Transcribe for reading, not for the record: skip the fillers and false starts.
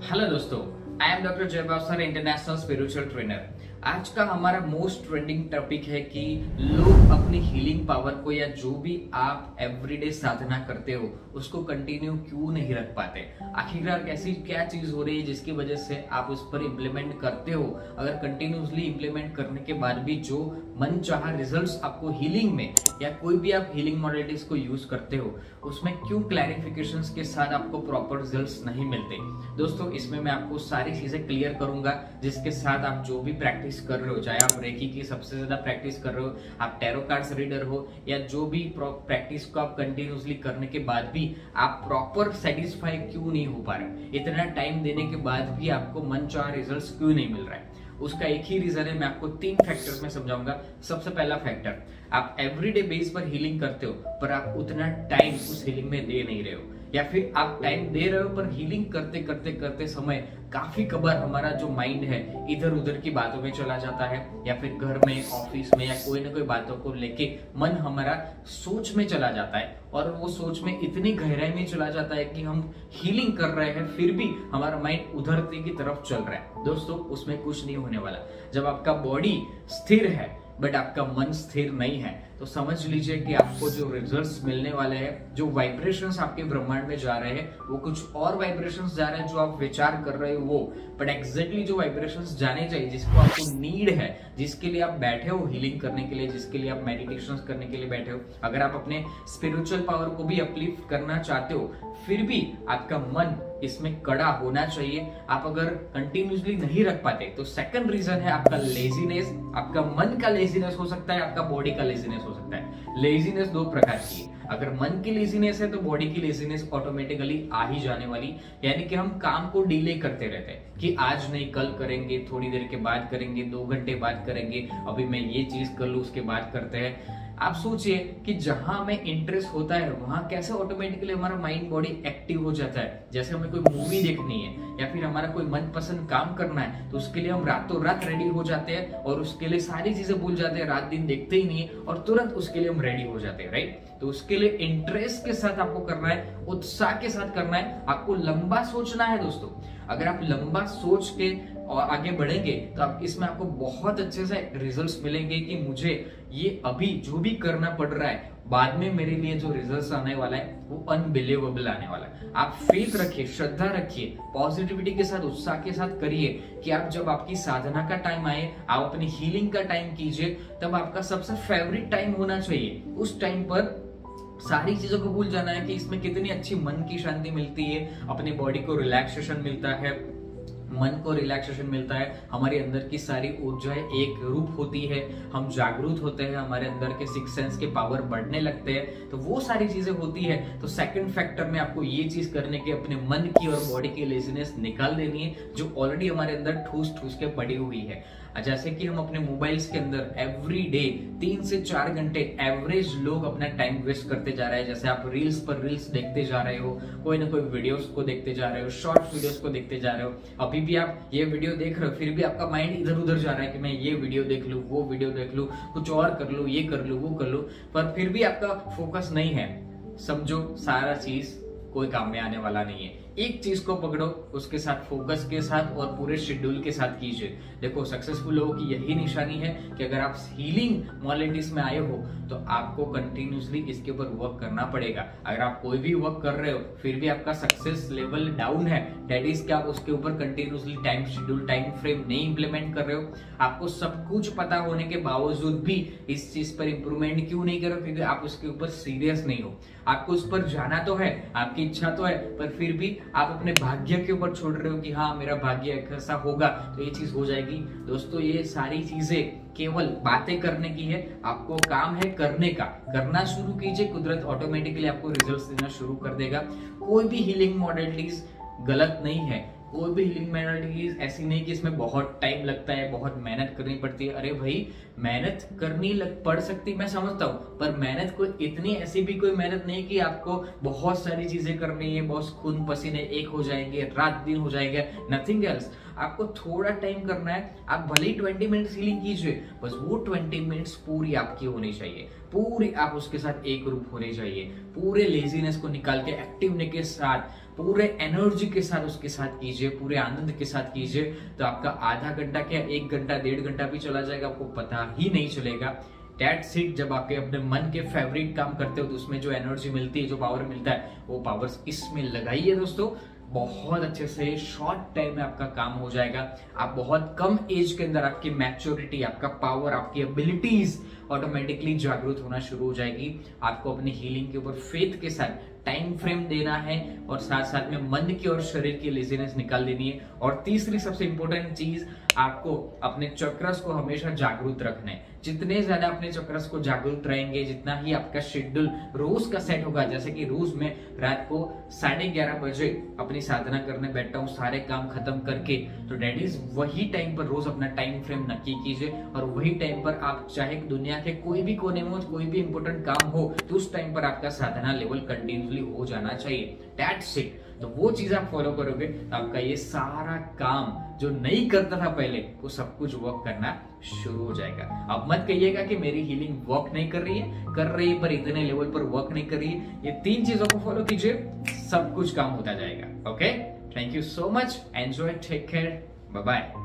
Hello दोस्तों, I am doctor Jaybav, international spiritual trainer. आज का हमारा मोस्ट ट्रेंडिंग टॉपिक है कि लोग अपनी हीलिंग पावर को या जो भी आप एवरीडे साधना करते हो उसको कंटिन्यू क्यों नहीं रख पाते। आखिरकार ऐसी क्या चीज हो रही है जिसकी वजह से आप उस पर इम्प्लीमेंट करते हो। अगर कंटिन्यूसली इम्प्लीमेंट करने के बाद भी जो मन चाहा रिजल्ट्स आपको हीलिंग में या कोई भी आप हीलिंग मॉडलिटीज को यूज करते हो उसमें क्यों क्लैरिफिकेशंस के साथ आपको प्रॉपर रिजल्ट्स नहीं मिलते। दोस्तों, इसमें मैं आपको सारी चीजें क्लियर करूंगा जिसके साथ आप जो भी प्रैक्टिस कर रहे हो, चाहे आप रेकी की सबसे ज्यादा प्रैक्टिस कर रहे हो, आप टैरो कार्ड्स रीडर हो या जो भी प्रैक्टिस को आप कंटिन्यूसली करने के बाद भी आप प्रॉपर सेटिस्फाई क्यों नहीं हो पा रहे, इतना टाइम देने के बाद भी आपको मन चाहा रिजल्ट्स क्यों नहीं मिल रहा है। उसका एक ही रीजन है, मैं आपको 3 फैक्टर्स में समझाऊंगा। सबसे पहला फैक्टर, आप एवरीडे बेस पर हीलिंग करते हो पर आप उतना टाइम उस हीलिंग में दे नहीं रहे हो, या फिर आप टाइम दे रहे हो पर हीलिंग करते करते करते समय काफी कबार हमारा जो माइंड है इधर उधर की बातों में चला जाता है, या फिर घर में, ऑफिस में या कोई ना कोई बातों को लेके मन हमारा सोच में चला जाता है और वो सोच में इतनी गहराई में चला जाता है कि हम हीलिंग कर रहे हैं फिर भी हमारा माइंड उधर की तरफ चल रहा है। दोस्तों, उसमें कुछ नहीं होने वाला। जब आपका बॉडी स्थिर है बट आपका मन स्थिर नहीं है तो समझ लीजिए कि आपको जो रिजल्ट्स मिलने वाले हैं, जो वाइब्रेशंस आपके ब्रह्मांड में जा रहे हैं वो कुछ और वाइब्रेशंस जा रहे हैं जो आप विचार कर रहे हो वो, बट एग्जैक्टली जो वाइब्रेशंस जाने चाहिए, जिसको आपको नीड है, जिसके लिए आप बैठे हो हीलिंग करने के लिए, जिसके लिए आप मेडिटेशन करने के लिए बैठे हो, अगर आप अपने स्पिरिचुअल पावर को भी अपलिफ्ट करना चाहते हो फिर भी आपका मन इसमें कड़ा होना चाहिए। आप अगर कंटिन्यूसली नहीं रख पाते तो सेकंड रीजन है आपका लेजीनेस। आपका मन का लेजीनेस हो सकता है, आपका बॉडी का लेजीनेस हो सकता है। लेजीनेस 2 प्रकार की है। अगर मन की लेजीनेस है तो बॉडी की लेजीनेस ऑटोमेटिकली आ ही जाने वाली, यानी कि हम काम को डिले करते रहते हैं कि आज नहीं कल करेंगे, थोड़ी देर के बाद करेंगे, 2 घंटे बाद करेंगे, अभी मैं ये चीज कर लूं उसके बाद करते हैं। आप सोचिए कि जहां हमें इंटरेस्ट होता है वहां कैसे ऑटोमेटिकली हमारा माइंड बॉडी एक्टिव हो जाता है। जैसे हमें कोई मूवी देखनी है या फिर हमारा कोई मनपसंद काम करना है तो उसके लिए हम रातों रात रेडी हो जाते हैं और उसके लिए सारी चीजें भूल जाते हैं, रात दिन देखते ही नहीं है और तुरंत उसके लिए हम रेडी हो जाते हैं, राइट। तो उसके लिए इंटरेस्ट के साथ आपको करना है, उत्साह के साथ करना है, आपको लंबा सोचना है। दोस्तों, अगर आप लंबा सोच के और आगे बढ़ेंगे तो आप इसमें आपको बहुत अच्छे से रिजल्ट्स मिलेंगे कि मुझे ये अभी जो भी करना पड़ रहा है बाद में मेरे लिए जो रिजल्ट्स आने वाला है वो अनबिलीवेबल आने वाला है। आप फेथ रखिए, श्रद्धा रखिए, पॉजिटिविटी के साथ, उत्साह के साथ करिए कि आप जब आपकी साधना का टाइम आए, आप अपनी हीलिंग का टाइम कीजिए, तब आपका सबसे फेवरेट टाइम होना चाहिए। उस टाइम पर सारी चीजों को भूल जाना है कि इसमें कितनी अच्छी मन की शांति मिलती है, अपनी बॉडी को रिलैक्सेशन मिलता है, मन को रिलैक्सेशन मिलता है, हमारे अंदर की सारी ऊर्जाएं एक रूप होती है, हम जागरूक होते हैं, हमारे अंदर के 6 सेंस के पावर बढ़ने लगते हैं, तो वो सारी चीजें होती है। तो सेकंड फैक्टर में आपको ये चीज करने की अपने मन की और बॉडी की लेजीनेस निकाल देनी है जो ऑलरेडी हमारे अंदर ठूस ठूस के पड़ी हुई है। जैसे कि हम अपने मोबाइल्स के अंदर एवरी डे 3 से 4 घंटे एवरेज लोग अपना टाइम वेस्ट करते जा रहे हैं। जैसे आप रील्स पर रील्स देखते जा रहे हो, कोई ना कोई वीडियोस को देखते जा रहे हो, शॉर्ट वीडियोस को देखते जा रहे हो, अभी भी आप ये वीडियो देख रहे हो फिर भी आपका माइंड इधर उधर जा रहा है कि मैं ये वीडियो देख लूं, वो वीडियो देख लूं, कुछ और कर लूं, ये कर लूं, वो कर लूं, पर फिर भी आपका फोकस नहीं है। समझो सारा चीज कोई काम में आने वाला नहीं है। एक चीज को पकड़ो, उसके साथ फोकस के साथ और पूरे शेड्यूल के साथ कीजिए। देखो, सक्सेसफुल लोगों की यही निशानी है कि अगर आप हीलिंग मॉडलिटीज में आए हो तो आपको कंटिन्यूसली इसके ऊपर वर्क करना पड़ेगा। अगर आप कोई भी वर्क कर रहे हो फिर भी आपका सक्सेस लेवल डाउन है, दैट इज कि आप उसके ऊपर continuously time schedule, time frame नहीं इंप्लीमेंट कर रहे हो। आपको सब कुछ पता होने के बावजूद भी इस चीज पर इंप्रूवमेंट क्यों नहीं कर रहे हो? क्योंकि आप उसके ऊपर सीरियस नहीं हो। आपको उस पर जाना तो है, आपकी इच्छा तो है, पर फिर भी आप अपने भाग्य के ऊपर छोड़ रहे हो कि हाँ मेरा भाग्य ऐसा होगा तो ये चीज हो जाएगी। दोस्तों, ये सारी चीजें केवल बातें करने की है, आपको काम है करने का। करना शुरू कीजिए, कुदरत ऑटोमेटिकली आपको रिजल्ट्स देना शुरू कर देगा। कोई भी हीलिंग मॉडलिटीज गलत नहीं है, कोई भी हीलिंग मॉडलिटीज ऐसी नहीं कि इसमें बहुत टाइम लगता है, बहुत मेहनत करनी पड़ती है। अरे भाई, मेहनत करनी पड़ सकती, मैं समझता हूँ, पर मेहनत कोई इतनी ऐसी भी कोई मेहनत नहीं कि आपको बहुत सारी चीजें करनी है, बहुत खून पसीने एक हो जाएंगे, रात दिन हो जाएगा, नथिंग एल्स। आपको थोड़ा टाइम करना है, आप भले ही 20 मिनट्स हीलिंग कीजिए, बस वो 20 मिनट्स पूरी आपकी होनी चाहिए, पूरी आप उसके साथ एक ग्रुप होने चाहिए, पूरे लेजीनेस को निकाल के एक्टिवनेस के साथ, पूरे एनर्जी के साथ उसके साथ कीजिए, पूरे आनंद के साथ कीजिए। तो आपका आधा घंटा क्या 1 घंटा 1.5 घंटा भी चला जाएगा, आपको पता ही नहीं चलेगा। That's it. जब आपके अपने मन के फेवरेट काम करते हो तो उसमें जो एनर्जी मिलती है, जो पावर मिलता है, वो पावर्स इसमें लगाइए दोस्तों। बहुत अच्छे से शॉर्ट टाइम में आपका काम हो जाएगा। आप बहुत कम एज के अंदर आपकी मैच्योरिटी, आपका पावर, आपकी एबिलिटीज ऑटोमेटिकली जागरूक होना शुरू हो जाएगी। आपको अपनी हीलिंग के ऊपर फेथ के साथ टाइम फ्रेम देना है और साथ साथ में मन की और शरीर की लेजीनेस निकाल देनी है। और तीसरी सबसे इंपॉर्टेंट चीज, आपको अपने चक्रस को हमेशा जागरूक रखना है। जितने ज्यादा अपने चक्रस को जागरूक रहेंगे, जितना ही आपका शेड्यूल रोज का सेट होगा। जैसे कि रोज में रात को 11:30 बजे अपनी साधना करने बैठता हूँ, सारे काम खत्म करके, तो डेट इज वही टाइम पर रोज अपना टाइम फ्रेम नक्की कीजिए और वही टाइम पर आप चाहे दुनिया के कोई भी कोने में कोई भी इंपॉर्टेंट काम हो, तो उस टाइम पर आपका साधना लेवल कंटिन्यूसली हो जाना चाहिए। That's it. तो वो चीज आप फॉलो करोगे तो आपका ये सारा काम जो नहीं करता था पहले, वो सब कुछ वर्क करना शुरू हो जाएगा। अब मत कहिएगा कि मेरी हीलिंग वर्क नहीं कर रही है, कर रही है पर इतने लेवल पर वर्क नहीं कर रही है। ये 3 चीजों को फॉलो कीजिए, सब कुछ काम होता जाएगा। Okay, thank you so much, enjoy, take care, bye bye.